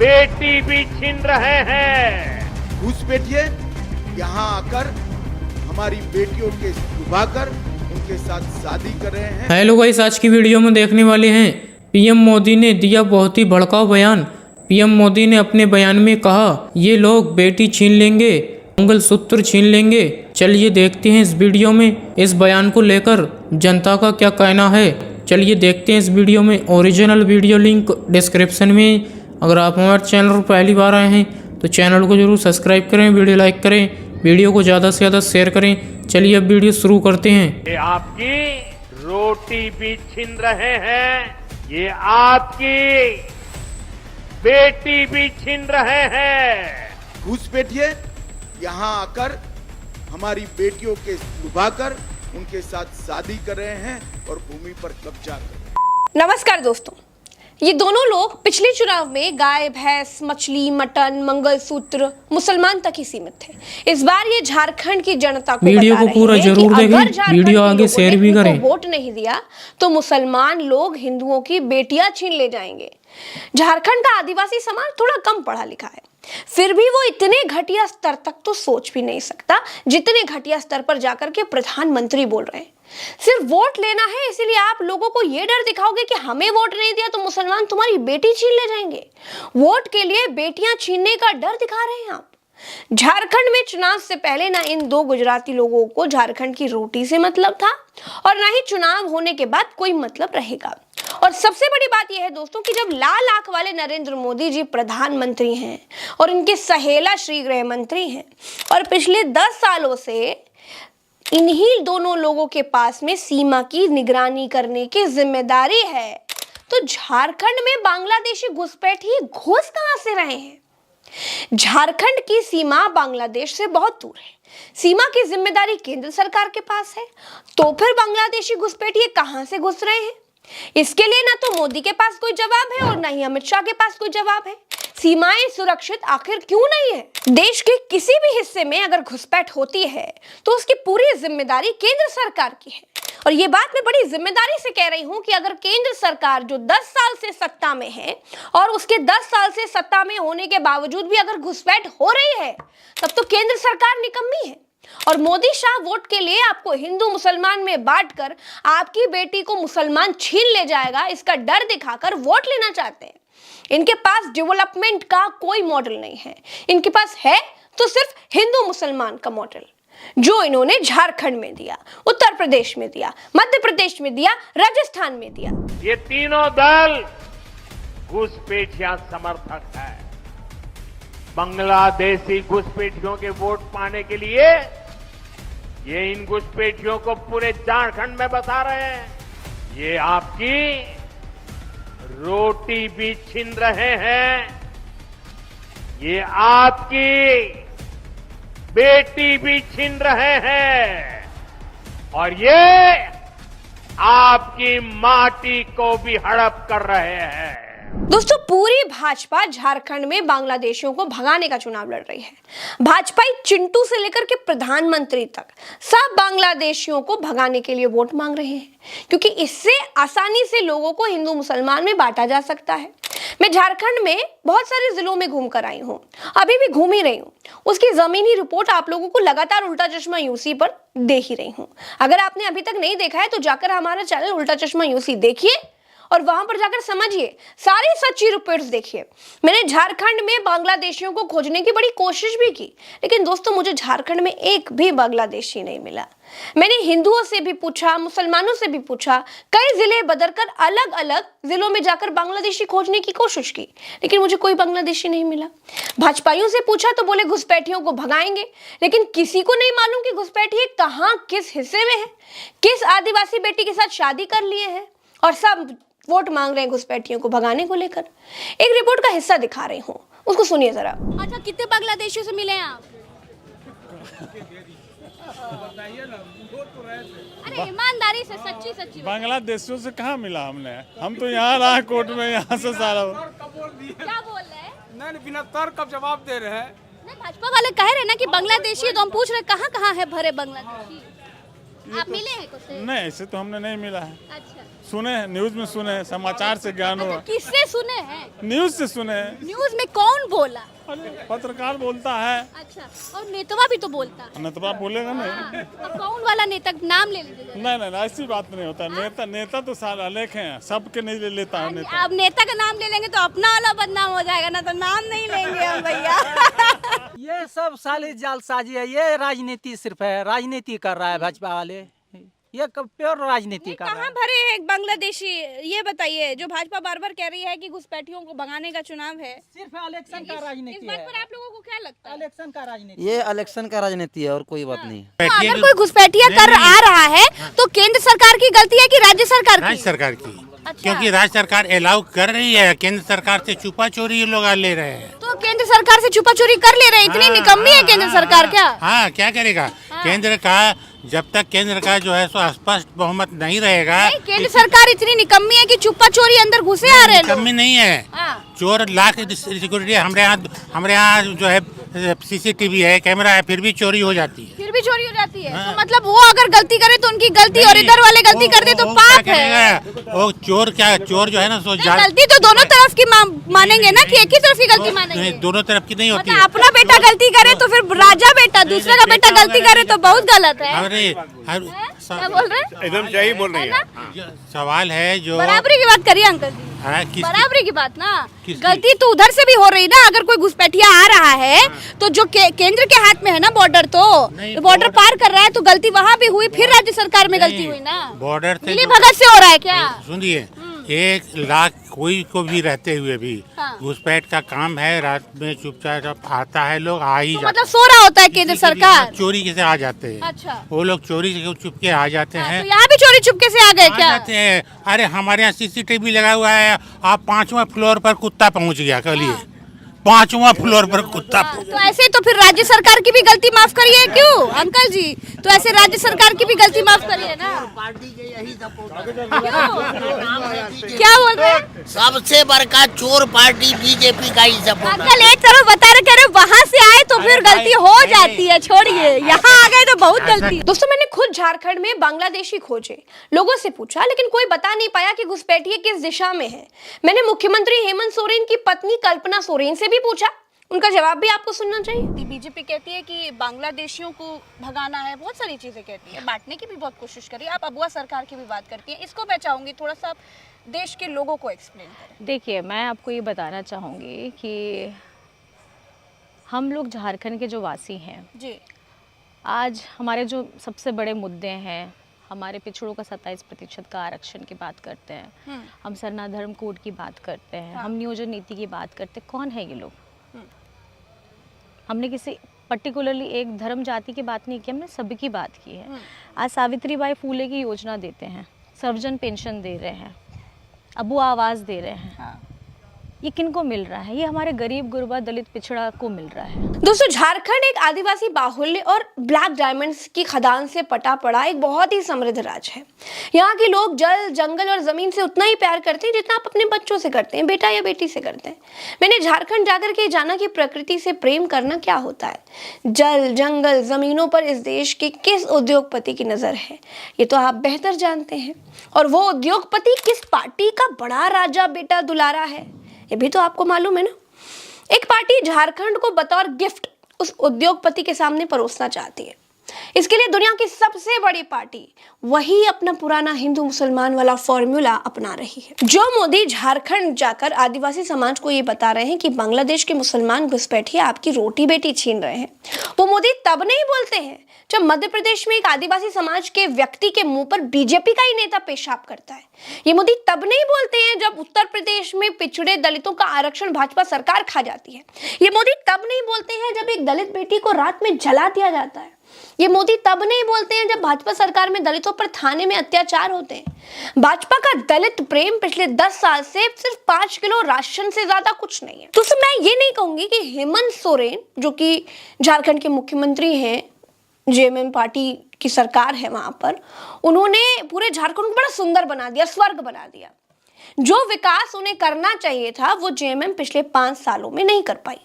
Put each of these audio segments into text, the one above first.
बेटी भी छीन रहे हैं। घुसपैठिए यहाँ आकर हमारी बेटियों के लुभाकर उनके साथ शादी कर रहे हैं। हेलो गाइस, आज की वीडियो में देखने वाले हैं पीएम मोदी ने दिया बहुत ही भड़काऊ बयान। पीएम मोदी ने अपने बयान में कहा ये लोग बेटी छीन लेंगे, मंगलसूत्र छीन लेंगे। चलिए देखते हैं इस वीडियो में इस बयान को लेकर जनता का क्या कहना है। चलिए देखते हैं इस वीडियो में। ओरिजिनल वीडियो लिंक डिस्क्रिप्शन में। अगर आप हमारे चैनल पर पहली बार आए हैं तो चैनल को जरूर सब्सक्राइब करें, वीडियो लाइक करें, वीडियो को ज़्यादा से ज़्यादा शेयर करें। चलिए अब वीडियो शुरू करते हैं। ये आपकी रोटी भी छीन रहे हैं, ये आपकी बेटी भी छीन रहे हैं। घुसपैठिए यहाँ आकर हमारी बेटियों के लुभाकर उनके साथ शादी कर रहे हैं और भूमि पर कब्जा कर रहे हैं। नमस्कार दोस्तों, ये दोनों लोग पिछले चुनाव में गाय, भैंस, मछली, मटन, मंगलसूत्र, मुसलमान तक ही सीमित थे। इस बार ये झारखंड की जनता को वीडियो को पूरा जरूर देखें, वीडियो आगे शेयर भी करें। वोट नहीं दिया तो मुसलमान लोग हिंदुओं की बेटियां छीन ले जाएंगे। झारखंड का आदिवासी समाज थोड़ा कम पढ़ा लिखा है, फिर भी वो इतने घटिया स्तर तक तो सोच भी नहीं सकता जितने घटिया स्तर पर जाकर के प्रधानमंत्री बोल रहे हैं। सिर्फ वोट लेना है, इसीलिए आप लोगों को ये डर दिखाओगे कि हमें वोट नहीं दिया तो मुसलमान तुम्हारी बेटी छीन ले जाएंगे। वोट के लिए बेटियां छीनने का डर दिखा रहे हैं आप। झारखंड में चुनाव से पहले ना इन दो गुजराती लोगों को झारखंड की रोटी से मतलब था और ना ही चुनाव होने के बाद कोई मतलब रहेगा। और सबसे बड़ी बात यह है दोस्तों कि जब लाल आंख वाले नरेंद्र मोदी जी प्रधानमंत्री हैं और इनके सहेला श्री गृह मंत्री हैं और पिछले 10 सालों से इन्हीं दोनों लोगों के पास में सीमा की निगरानी करने की जिम्मेदारी है, तो झारखंड में बांग्लादेशी घुसपैठी घुस कहां से रहे हैं? झारखंड की सीमा बांग्लादेश से बहुत दूर है। सीमा की जिम्मेदारी केंद्र सरकार के पास है, तो फिर बांग्लादेशी घुसपैठी कहां से घुस रहे हैं? इसके लिए ना तो मोदी के पास कोई जवाब है और ना ही अमित शाह के पास कोई जवाब है। सीमाएं सुरक्षित आखिर क्यों नहीं है? देश के किसी भी हिस्से में अगर घुसपैठ होती है तो उसकी पूरी जिम्मेदारी केंद्र सरकार की है। और ये बात मैं बड़ी जिम्मेदारी से कह रही हूं कि अगर केंद्र सरकार जो 10 साल से सत्ता में है और उसके 10 साल से सत्ता में होने के बावजूद भी अगर घुसपैठ हो रही है, तब तो केंद्र सरकार निकम्मी है। और मोदी शाह वोट के लिए आपको हिंदू मुसलमान में बांटकर आपकी बेटी को मुसलमान छीन ले जाएगा, इसका डर दिखाकर वोट लेना चाहते हैं। इनके पास डेवलपमेंट का कोई मॉडल नहीं है, इनके पास है तो सिर्फ हिंदू मुसलमान का मॉडल, जो इन्होंने झारखंड में दिया, उत्तर प्रदेश में दिया, मध्य प्रदेश में दिया, राजस्थान में दिया। ये तीनों दल घुसपैठिया समर्थक है। बांग्लादेशी घुसपैठियों के वोट पाने के लिए ये इन घुसपैठियों को पूरे झारखंड में बसा रहे हैं। ये आपकी रोटी भी छीन रहे हैं, ये आपकी बेटी भी छीन रहे हैं और ये आपकी माटी को भी हड़प कर रहे हैं। दोस्तों, पूरी भाजपा झारखंड में बांग्लादेशियों को भगाने का चुनाव लड़ रही है। भाजपाई चिंटू से लेकर के प्रधानमंत्री तक सब बांग्लादेशियों को भगाने के लिए वोट मांग रहे हैं, क्योंकि इससे आसानी से लोगों को हिंदू मुसलमान में बांटा जा सकता है। मैं झारखंड में बहुत सारे जिलों में घूमकर आई हूँ, अभी भी घूम ही रही हूँ। उसकी जमीनी रिपोर्ट आप लोगों को लगातार उल्टा चश्मा यूसी पर दे ही रही हूँ। अगर आपने अभी तक नहीं देखा है तो जाकर हमारा चैनल उल्टा चश्मा यूसी देखिए और वहां पर जाकर समझिए, सारी सच्ची रिपोर्ट्स देखिए। मैंने झारखंड में बांग्लादेशियों को खोजने की बड़ी कोशिश भी की, लेकिन दोस्तों मुझे झारखंड में एक भी बांग्लादेशी नहीं मिला। मैंने हिंदुओं से भी पूछा, मुसलमानों से भी पूछा, कई जिले बदलकर अलग अलग जिलों में जाकर बांग्लादेशी खोजने की कोशिश की, लेकिन मुझे कोई बांग्लादेशी नहीं मिला। भाजपाइयों से पूछा तो बोले घुसपैठियों को भगाएंगे, लेकिन किसी को नहीं मालूम कि घुसपैठी कहाँ, किस हिस्से में है, किस आदिवासी बेटी के साथ शादी कर लिए हैं, और सब वोट मांग रहे हैं घुसपैठियों को भगाने को लेकर। एक रिपोर्ट का हिस्सा दिखा रही हूँ, उसको सुनिए जरा। अच्छा, कितने बांग्लादेशियों से मिले हैं आप? अरे ईमानदारी से, सच्ची सच्ची बांग्लादेशियों से कहाँ मिला हमने? हम तो यहाँ रहा कोर्ट में, यहाँ से सारा क्या बोल रहे हैं? नहीं, बिना तर्क अब जवाब दे रहे हैं। नहीं, भाजपा वाले कह रहे हैं ना कि बांग्लादेशी, तो हम पूछ रहे कहाँ कहाँ है भरे बांग्लादेशी। आप मिले हैं कुछ? नहीं, ऐसे तो हमने नहीं मिला है। अच्छा, सुने हैं, न्यूज में सुने हैं, समाचार से ज्ञान हुआ, किससे सुने हैं? न्यूज से सुने हैं। न्यूज में कौन बोला? अरे पत्रकार बोलता है, अच्छा, और नेतवा भी तो बोलता है। नेता बोलेगा नहीं। अब कौन वाला नेता नाम ले लीजिए। नहीं, ऐसी बात नहीं होता। नेता तो साल अनेक हैं, सबके नहीं ले लेता है नेता। आप नेता का नाम ले लेंगे तो अपना वाला बदनाम हो जाएगा ना, तो नाम नहीं लेंगे हम भैया। ये सब साली जालसाजी है, ये राजनीति सिर्फ है, राजनीति कर रहा है भाजपा वाले, ये प्योर राजनीति कर रहा कहाँ है। भरे हैं एक बांग्लादेशी? ये बताइए, जो भाजपा बार बार कह रही है कि घुसपैठियों को भगाने का चुनाव है, सिर्फ इलेक्शन का इस राजनीति बात है, पर आप लोगों को क्या लगता है? इलेक्शन का राजनीति। ये इलेक्शन का राजनीति है और कोई बात नहीं है। तो अगर कोई घुसपैठिया कर आ रहा है तो केंद्र सरकार की गलती है कि राज्य सरकार की? राज्य सरकार की, अच्छा। क्योंकि राज्य सरकार अलाउ कर रही है, केंद्र सरकार से छुपा चोरी ये लोग ले रहे हैं। तो केंद्र सरकार से छुपा चोरी कर ले रहे हैं, इतनी निकम्मी है केंद्र सरकार क्या? हाँ, क्या करेगा केंद्र का? जब तक केंद्र का जो है सो स्पष्ट बहुमत नहीं रहेगा। नहीं, केंद्र सरकार इतनी निकम्मी है कि छुपा चोरी अंदर घुसे आ रहे हैं लोग। कमी नहीं है, हाँ। चोर लाख सिक्योरिटी हमारे यहाँ जो है सीसीटीवी है, कैमरा है, फिर भी चोरी हो जाती है। फिर भी चोरी हो जाती है। तो मतलब वो अगर गलती करे तो उनकी गलती और इधर वाले गलती कर दे तो पाप है। वो चोर जो है ना सो गलती तो दोनों तरफ की मानेंगे ना, कि एक ही तरफ की गलती मानेंगे? दोनों तरफ की नहीं होती मतलब है। अपना बेटा गलती करे तो फिर राजा बेटा, दूसरे का बेटा गलती करे तो बहुत गलत है। क्या बोल रहे हैं? एकदम सही बोल रही है। सवाल है जो बराबरी की बात करिए अंकल जी, बराबरी की बात ना। गलती तो उधर से भी हो रही ना, अगर कोई घुसपैठिया आ रहा है तो जो केंद्र के हाथ में है ना बॉर्डर, तो बॉर्डर पार कर रहा है तो गलती वहाँ भी हुई, फिर राज्य सरकार में गलती हुई ना। बॉर्डर से मिली भगत से हो रहा है क्या? सुनिए, 1 लाख कोई को भी रहते हुए भी हाँ। घुसपैठ का काम है, रात में चुपचाप आता है, लोग आ ही तो जाते मतलब सो रहा होता है केंद्र सरकार? चोरी से आ जाते हैं। अच्छा। वो लोग चोरी से चुपके आ जाते हैं। तो यहाँ भी चोरी चुपके से आ गए आ क्या? जाते हैं। अरे हमारे यहाँ सीसीटीवी लगा हुआ है, आप 5वां फ्लोर पर कुत्ता पहुँच गया कल, 5वां फ्लोर पर कुत्ता। तो ऐसे तो फिर राज्य सरकार की भी गलती माफ करिए। क्यों अंकल जी? तो ऐसे राज्य सरकार की भी गलती माफ करिए ना। क्यों? क्या बोल रहे हैं? सबसे बड़का चोर पार्टी बीजेपी का ही सपोर्ट। अंकल एक तरफ बता रहे, कह रहे वहाँ से आए तो फिर गलती हो जाती है, छोड़िए, यहाँ आ गए तो बहुत गलती। दोस्तों, मैंने खुद झारखंड में बांग्लादेशी खोजे, लोगों से पूछा, लेकिन कोई बता नहीं पाया कि घुसपैठिए किस दिशा में है। मैंने मुख्यमंत्री हेमंत सोरेन की पत्नी कल्पना सोरेन से भी पूछा, उनका जवाब भी आपको सुनना चाहिए। बीजेपी कहती है कि बांग्लादेशियों को भगाना है, बहुत सारी चीजें कहती है, बांटने की भी बहुत कोशिश करी। आप अबुआ सरकार की भी बात करती हैं, इसको मैं चाहूंगी थोड़ा सा देश के लोगों को एक्सप्लेन करें। देखिए, मैं आपको ये बताना चाहूँगी कि हम लोग झारखंड के जो वासी हैं जी, आज हमारे जो सबसे बड़े मुद्दे हैं, हमारे पिछड़ों का 27% का आरक्षण की बात करते हैं, हम सरना धर्म कोड की बात करते हैं, हम नियोजन नीति की बात करते हैं। कौन है ये लोग? हमने किसी पर्टिकुलरली एक धर्म जाति की बात नहीं की, हमने सभी की बात की है। आज सावित्रीबाई फूले की योजना देते हैं, सर्वजन पेंशन दे रहे हैं, अबुआ आवाज़ दे रहे हैं। ये किनको मिल रहा है? ये हमारे गरीब गुरबा दलित पिछड़ा को मिल रहा है। दोस्तों, झारखंड एक आदिवासी बाहुल्य और ब्लैक डायमंड्स की खदान से पटा पड़ा एक बहुत ही समृद्ध राज्य है। यहाँ के लोग जल, जंगल और जमीन से उतना ही प्यार करते हैं जितना आप अपने बच्चों से करते हैं, बेटा या बेटी से करते हैं। मैंने झारखंड जाकर के जाना कि प्रकृति से प्रेम करना क्या होता है। जल, जंगल, जमीनों पर इस देश के किस उद्योगपति की नजर है, ये तो आप बेहतर जानते हैं। और वो उद्योगपति किस पार्टी का बड़ा राजा बेटा दुलारा है, ये भी तो आपको मालूम है ना। एक पार्टी झारखंड को बतौर गिफ्ट उस उद्योगपति के सामने परोसना चाहती है। इसके लिए दुनिया की सबसे बड़ी पार्टी वही अपना पुराना हिंदू मुसलमान वाला फॉर्मूला अपना रही है। जो मोदी झारखंड जाकर आदिवासी समाज को ये बता रहे हैं कि बांग्लादेश के मुसलमान घुसपैठिए आपकी रोटी बेटी छीन रहे हैं, वो मोदी तब नहीं बोलते हैं जब मध्य प्रदेश में एक आदिवासी समाज के व्यक्ति के मुंह पर बीजेपी का ही नेता पेशाब करता है। ये मोदी तब नहीं बोलते हैं जब उत्तर प्रदेश में पिछड़े दलितों का आरक्षण भाजपा सरकार खा जाती है। ये मोदी तब नहीं बोलते हैं जब एक दलित बेटी को रात में जला दिया जाता है। ये मोदी तब नहीं बोलते हैं जब भाजपा सरकार में दलितों पर थाने में अत्याचार होते हैं। भाजपा का दलित प्रेम पिछले 10 साल से सिर्फ 5 किलो राशन से ज्यादा कुछ नहीं है। तो मैं ये नहीं कहूंगी कि हेमंत सोरेन, जो कि झारखंड के मुख्यमंत्री हैं, जेएमएम पार्टी की सरकार है वहां पर, उन्होंने पूरे झारखंड को बड़ा सुंदर बना दिया, स्वर्ग बना दिया। जो विकास उन्हें करना चाहिए था वो जेएमएम पिछले 5 सालों में नहीं कर पाई।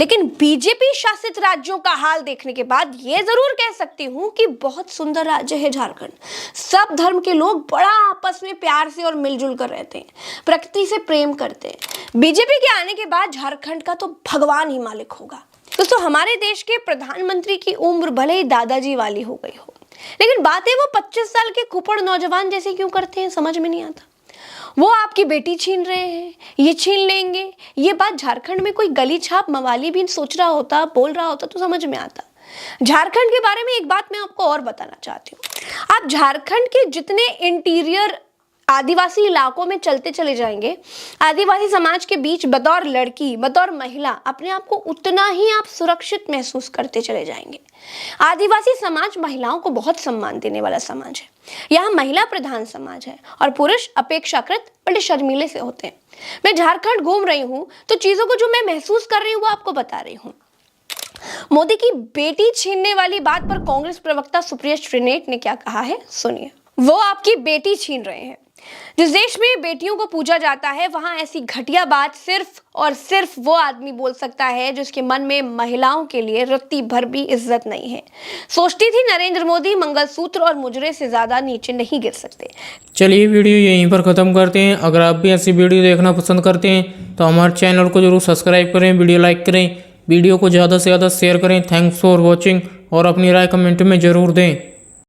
लेकिन बीजेपी शासित राज्यों का हाल देखने के बाद ये जरूर कह सकती हूँ कि बहुत सुंदर राज्य है झारखंड। सब धर्म के लोग बड़ा आपस में प्यार से और मिलजुल कर रहते हैं, प्रकृति से प्रेम करते हैं। बीजेपी के आने के बाद झारखंड का तो भगवान ही मालिक होगा। दोस्तों, हमारे देश के प्रधानमंत्री की उम्र भले ही दादाजी वाली हो गई हो, लेकिन बातें वो 25 साल के कुपड़ नौजवान जैसे क्यों करते हैं समझ में नहीं आता। वो आपकी बेटी छीन रहे हैं, ये छीन लेंगे, ये बात झारखंड में कोई गली छाप मवाली भी सोच रहा होता, बोल रहा होता तो समझ में आता। झारखंड के बारे में एक बात मैं आपको और बताना चाहती हूँ। आप झारखंड के जितने इंटीरियर आदिवासी इलाकों में चलते चले जाएंगे, आदिवासी समाज के बीच बतौर लड़की, बतौर महिला अपने आप को उतना ही आप सुरक्षित महसूस करते चले जाएंगे। आदिवासी समाज महिलाओं को बहुत सम्मान देने वाला समाज है। यहाँ महिला प्रधान समाज है और पुरुष अपेक्षाकृत बड़े शर्मीले से होते हैं। मैं झारखंड घूम रही हूँ तो चीजों को जो मैं महसूस कर रही हूँ वो आपको बता रही हूँ। मोदी की बेटी छीनने वाली बात पर कांग्रेस प्रवक्ता सुप्रिया श्रीनेट ने क्या कहा है, सुनिए। वो आपकी बेटी छीन रहे हैं। जिस देश में बेटियों को पूजा जाता है वहां ऐसी घटिया बात सिर्फ और सिर्फ वो आदमी बोल सकता है जिसके मन में महिलाओं के लिए रत्ती भर भी इज्जत नहीं है। सोचती थी नरेंद्र मोदी मंगलसूत्र और मुजरे से ज्यादा नीचे नहीं गिर सकते। चलिए वीडियो यहीं पर ख़त्म करते हैं। अगर आप भी ऐसी वीडियो देखना पसंद करते हैं तो हमारे चैनल को जरूर सब्सक्राइब करें, वीडियो लाइक करें, वीडियो को ज़्यादा से ज़्यादा शेयर करें। थैंक्स फॉर वॉचिंग और अपनी राय कमेंट में ज़रूर दें।